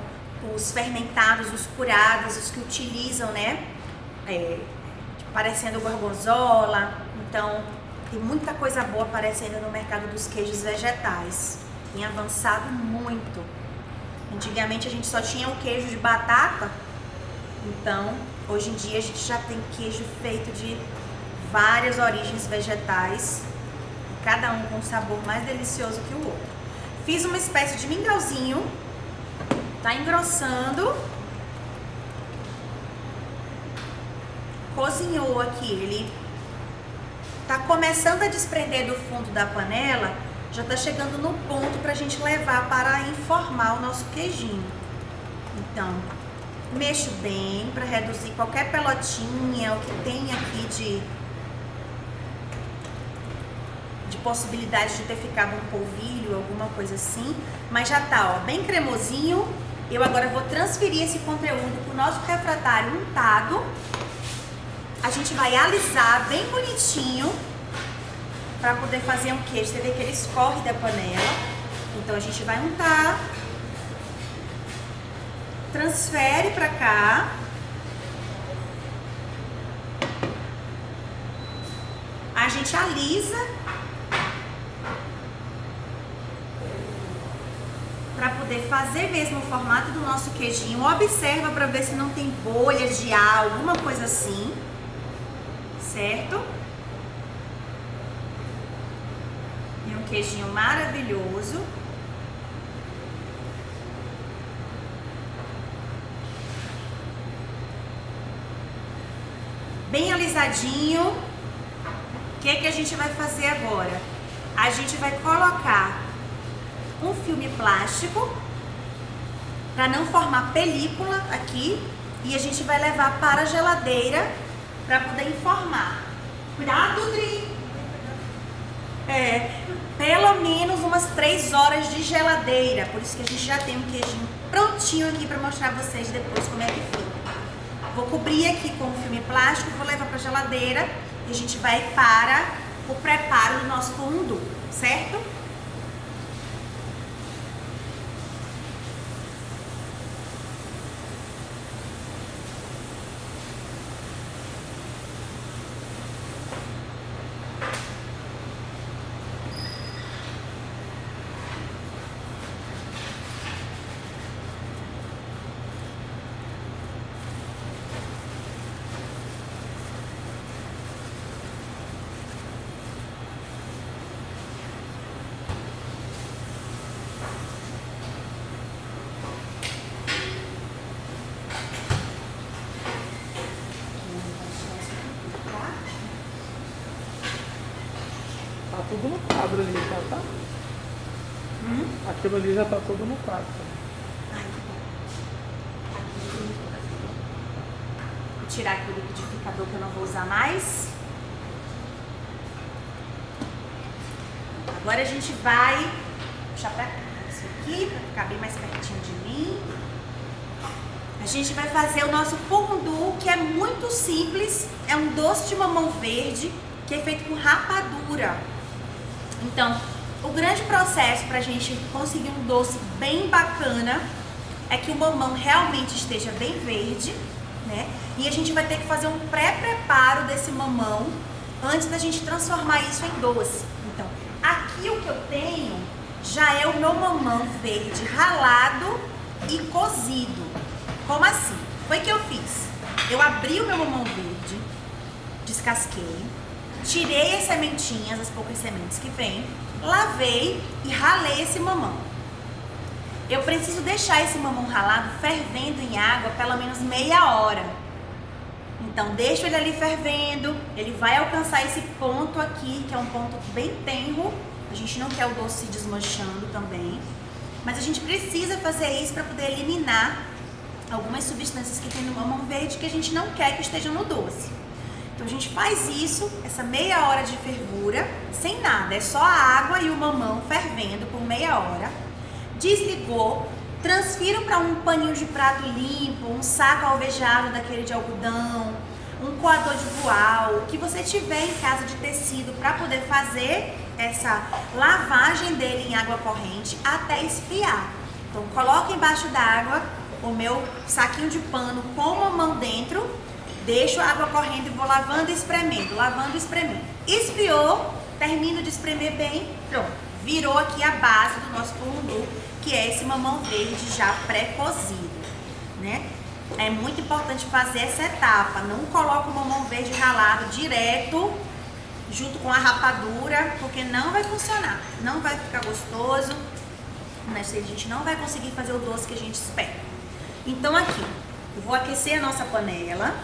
os fermentados, os curados, os que utilizam, né, parecendo gorgonzola. Então, tem muita coisa boa aparecendo no mercado dos queijos vegetais. Tem avançado muito. Antigamente a gente só tinha o queijo de batata. Então, hoje em dia a gente já tem queijo feito de várias origens vegetais, cada um com um sabor mais delicioso que o outro. Fiz uma espécie de mingauzinho. Tá engrossando. Cozinhou aqui, ele tá começando a desprender do fundo da panela, já tá chegando no ponto pra gente levar para informar o nosso queijinho. Então, mexo bem para reduzir qualquer pelotinha, o que tem aqui de possibilidade de ter ficado um polvilho, alguma coisa assim, mas já tá, ó, bem cremosinho. Eu agora vou transferir esse conteúdo pro nosso refratário untado. A gente vai alisar bem bonitinho para poder fazer um queijo. Você vê que ele escorre da panela. Então a gente vai untar, transfere para cá. A gente alisa para poder fazer mesmo o formato do nosso queijinho. Observa para ver se não tem bolhas de ar, alguma coisa assim, certo? E um queijinho maravilhoso. Bem alisadinho. O que a gente vai fazer agora? A gente vai colocar um filme plástico para não formar película aqui e a gente vai levar para a geladeira para poder informar. Cuidado, Dri! Pelo menos umas 3 horas de geladeira, por isso que a gente já tem um queijinho prontinho aqui para mostrar a vocês depois como é que fica. Vou cobrir aqui com o filme plástico, vou levar para a geladeira e a gente vai para o preparo do nosso fondue, certo? Tá tudo no quadro ali, tá? Aquilo ali já tá tudo no quadro. Ai, que bom. Vou tirar aqui o liquidificador que eu não vou usar mais. Agora a gente vai puxar pra cá isso aqui, pra ficar bem mais pertinho de mim. A gente vai fazer o nosso fondue, que é muito simples. É um doce de mamão verde, que é feito com rapadura. Então, o grande processo para a gente conseguir um doce bem bacana é que o mamão realmente esteja bem verde, né? E a gente vai ter que fazer um pré-preparo desse mamão antes da gente transformar isso em doce. Então, aqui o que eu tenho já é o meu mamão verde ralado e cozido. Como assim? Foi que eu fiz. Eu abri o meu mamão verde, descasquei, tirei as sementinhas, as poucas sementes que vem, lavei e ralei esse mamão. Eu preciso deixar esse mamão ralado fervendo em água pelo menos meia hora. Então deixo ele ali fervendo, ele vai alcançar esse ponto aqui, que é um ponto bem tenro. A gente não quer o doce se desmanchando também, mas a gente precisa fazer isso para poder eliminar algumas substâncias que tem no mamão verde que a gente não quer que estejam no doce. Então a gente faz isso, essa meia hora de fervura, sem nada, é só a água e o mamão fervendo por meia hora. Desligou, transfiro para um paninho de prato limpo, um saco alvejado daquele de algodão, um coador de voal, o que você tiver em casa de tecido para poder fazer essa lavagem dele em água corrente até esfriar. Então coloco embaixo d'água o meu saquinho de pano com o mamão dentro, deixo a água correndo e vou lavando e espremendo, lavando e espremendo. Esfriou, termino de espremer bem, pronto. Virou aqui a base do nosso fondue, que é esse mamão verde já pré-cozido, né? É muito importante fazer essa etapa, não coloca o mamão verde ralado direto junto com a rapadura, porque não vai funcionar, não vai ficar gostoso, mas a gente não vai conseguir fazer o doce que a gente espera. Então aqui, eu vou aquecer a nossa panela.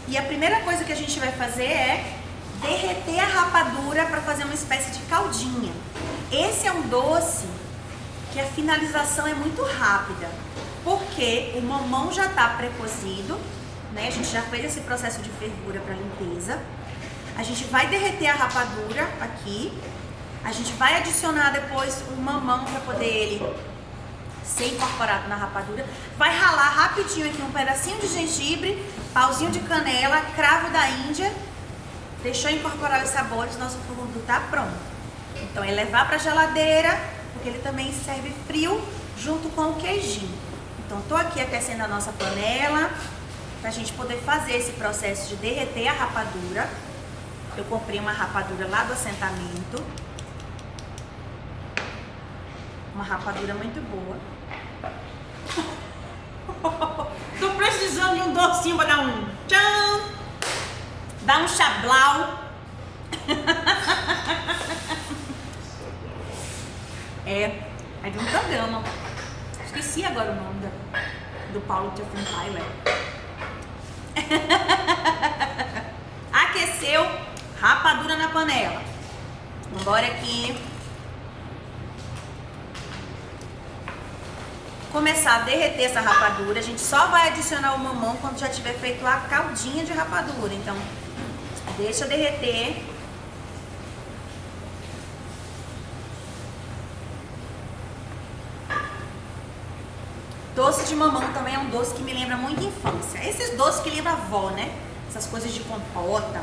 E a primeira coisa que a gente vai fazer é derreter a rapadura para fazer uma espécie de caldinha. Esse é um doce que a finalização é muito rápida, porque o mamão já está pré-cozido, né? A gente já fez esse processo de fervura para limpeza. A gente vai derreter a rapadura aqui. A gente vai adicionar depois o mamão para poder ele ser incorporado na rapadura. Vai ralar rapidinho aqui um pedacinho de gengibre, pauzinho de canela, cravo da Índia. Deixou incorporar os sabores, nosso fondue tá pronto. Então é levar para geladeira, porque ele também serve frio junto com o queijinho. Então tô aqui aquecendo a nossa panela para a gente poder fazer esse processo de derreter a rapadura. Eu comprei uma rapadura lá do assentamento. Uma rapadura muito boa. Tô precisando de um docinho pra dar um tchan! Dar um chablau. É de um programa. Esqueci agora o nome do Paulo Tiffany. Aqueceu, rapadura na panela. Bora aqui. Começar a derreter essa rapadura. A gente só vai adicionar o mamão quando já tiver feito a caldinha de rapadura. Então, deixa derreter. Doce de mamão também é um doce que me lembra muito infância. Esses doces que lembram a avó, né? Essas coisas de compota.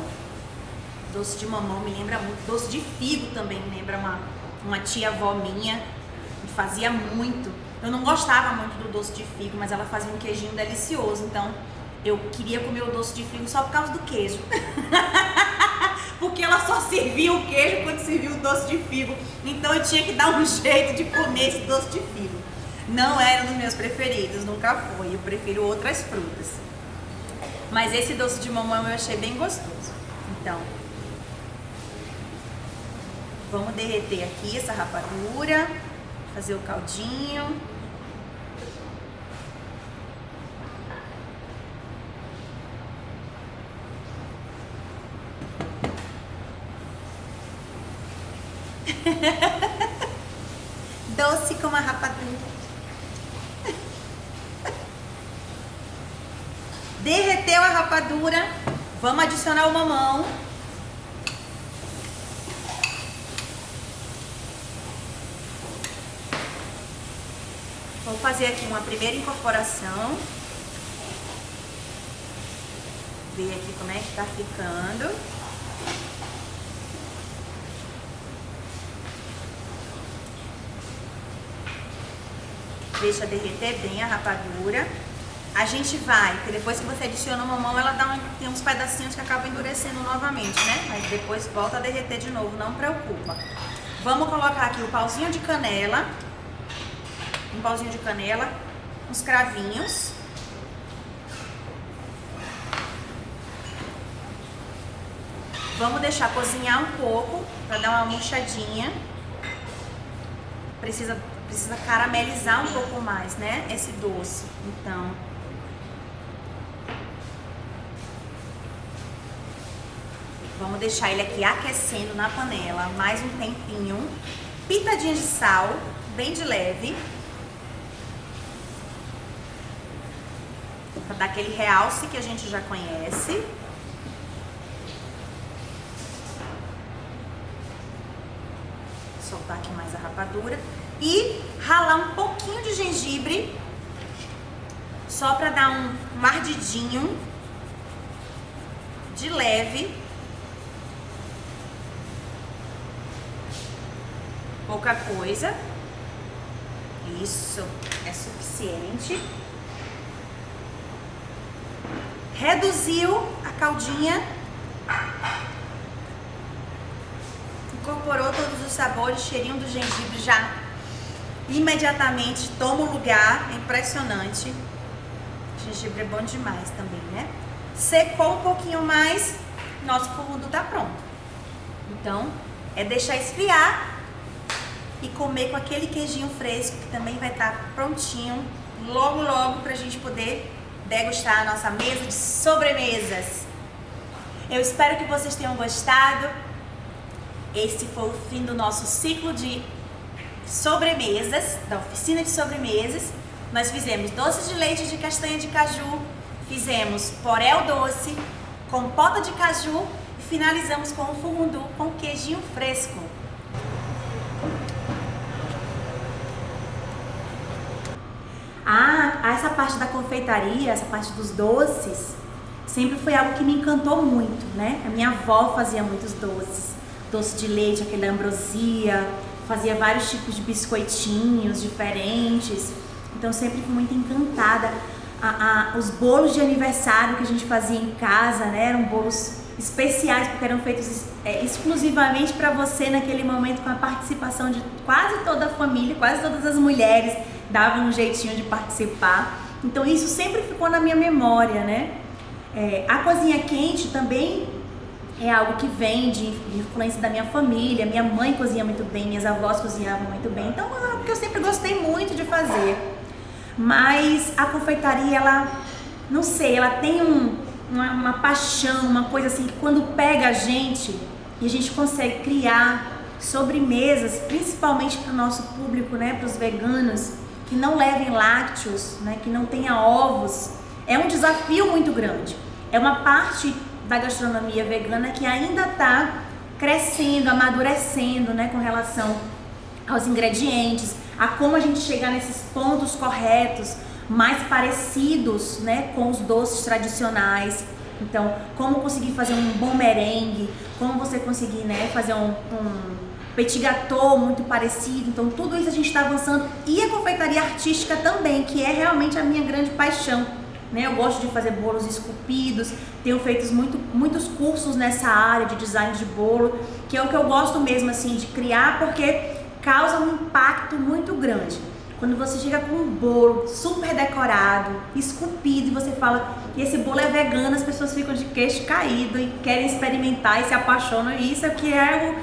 Doce de mamão me lembra muito. Doce de figo também me lembra uma tia-avó minha. Que fazia muito. Eu não gostava muito do doce de figo, mas ela fazia um queijinho delicioso. Então, eu queria comer o doce de figo só por causa do queijo. Porque ela só servia o queijo quando servia o doce de figo. Então, eu tinha que dar um jeito de comer esse doce de figo. Não era um dos meus preferidos, nunca foi. Eu prefiro outras frutas. Mas esse doce de mamão eu achei bem gostoso. Então, vamos derreter aqui essa rapadura. Fazer o caldinho. Doce como a rapadura. Derreteu a rapadura, vamos adicionar o mamão. Vou fazer aqui uma primeira incorporação. Ver aqui como é que tá ficando. Deixa derreter bem a rapadura. A gente vai, porque depois que você adiciona o mamão, ela tem uns pedacinhos que acabam endurecendo novamente, né? Mas depois volta a derreter de novo, não preocupa. Vamos colocar aqui o pauzinho de canela. Um pauzinho de canela, uns cravinhos. Vamos deixar cozinhar um pouco, para dar uma murchadinha. Precisa caramelizar um pouco mais, né? Esse doce. Então, vamos deixar ele aqui aquecendo na panela mais um tempinho. Pitadinha de sal, bem de leve. Para dar aquele realce que a gente já conhece. Soltar aqui mais a rapadura. E ralar um pouquinho de gengibre. Só para dar um ardidinho. De leve. Pouca coisa. Isso é suficiente. Reduziu a caldinha. Incorporou todos os sabores, cheirinho do gengibre já imediatamente toma o lugar. É impressionante. O gengibre é bom demais também, né? Secou um pouquinho mais, nosso furundu tá pronto. Então, é deixar esfriar e comer com aquele queijinho fresco que também vai estar prontinho logo, logo pra gente poder degustar a nossa mesa de sobremesas. Eu espero que vocês tenham gostado. Esse foi o fim do nosso ciclo de sobremesas, da oficina de sobremesas. Nós fizemos doce de leite de castanha de caju, fizemos poréu doce, compota de caju e finalizamos com o furundu com queijinho fresco. Essa parte da confeitaria, essa parte dos doces, sempre foi algo que me encantou muito, né? A minha avó fazia muitos doces. Doce de leite, aquele ambrosia, fazia vários tipos de biscoitinhos diferentes. Então sempre fui muito encantada. Os bolos de aniversário que a gente fazia em casa, né? Eram bolos especiais, porque eram feitos exclusivamente para você naquele momento, com a participação de quase toda a família, quase todas as mulheres davam um jeitinho de participar. Então isso sempre ficou na minha memória, né? A cozinha quente também é algo que vem de influência da minha família. Minha mãe cozinha muito bem, minhas avós cozinhavam muito bem. Então é algo que eu sempre gostei muito de fazer. Mas a confeitaria, ela, não sei, ela tem uma paixão, uma coisa assim que quando pega a gente e a gente consegue criar sobremesas, principalmente para o nosso público, né, para os veganos, que não levem lácteos, né, que não tenha ovos, é um desafio muito grande. É uma parte da gastronomia vegana que ainda está crescendo, amadurecendo, né, com relação aos ingredientes, a como a gente chegar nesses pontos corretos, mais parecidos, né, com os doces tradicionais. Então, como conseguir fazer um bom merengue, como você conseguir, né, fazer um petit gâteau muito parecido. Então, tudo isso a gente está avançando. E a confeitaria artística também, que é realmente a minha grande paixão, né? Eu gosto de fazer bolos esculpidos, tenho feito muitos cursos nessa área de design de bolo, que é o que eu gosto mesmo, assim, de criar, porque causa um impacto muito grande. Quando você chega com um bolo super decorado, esculpido, e você fala que esse bolo é vegano, as pessoas ficam de queixo caído e querem experimentar e se apaixonam. E isso é o que é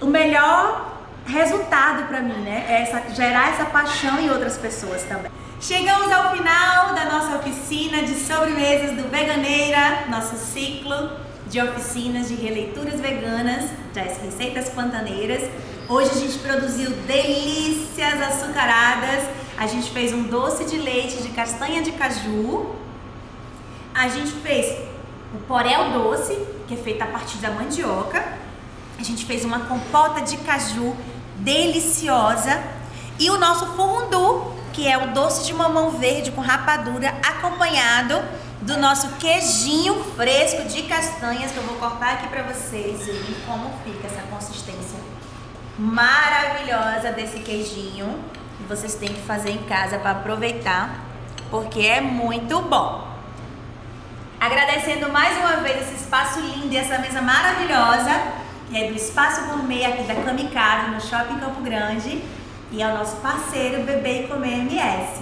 o melhor resultado para mim, né? Gerar essa paixão em outras pessoas também. Chegamos ao final da nossa oficina de sobremesas do Veganeira, nosso ciclo. de oficinas de releituras veganas, das receitas pantaneiras. Hoje a gente produziu delícias açucaradas, a gente fez um doce de leite de castanha de caju, a gente fez o porel doce, que é feito a partir da mandioca, a gente fez uma compota de caju deliciosa e o nosso fondue, que é o doce de mamão verde com rapadura, acompanhado do nosso queijinho fresco de castanhas, que eu vou cortar aqui para vocês verem como fica essa consistência maravilhosa desse queijinho. E vocês têm que fazer em casa para aproveitar, porque é muito bom. Agradecendo mais uma vez esse espaço lindo e essa mesa maravilhosa, que é do Espaço Gourmet aqui da Kamikaze, no Shopping Campo Grande, e é o nosso parceiro Beber e Comer MS.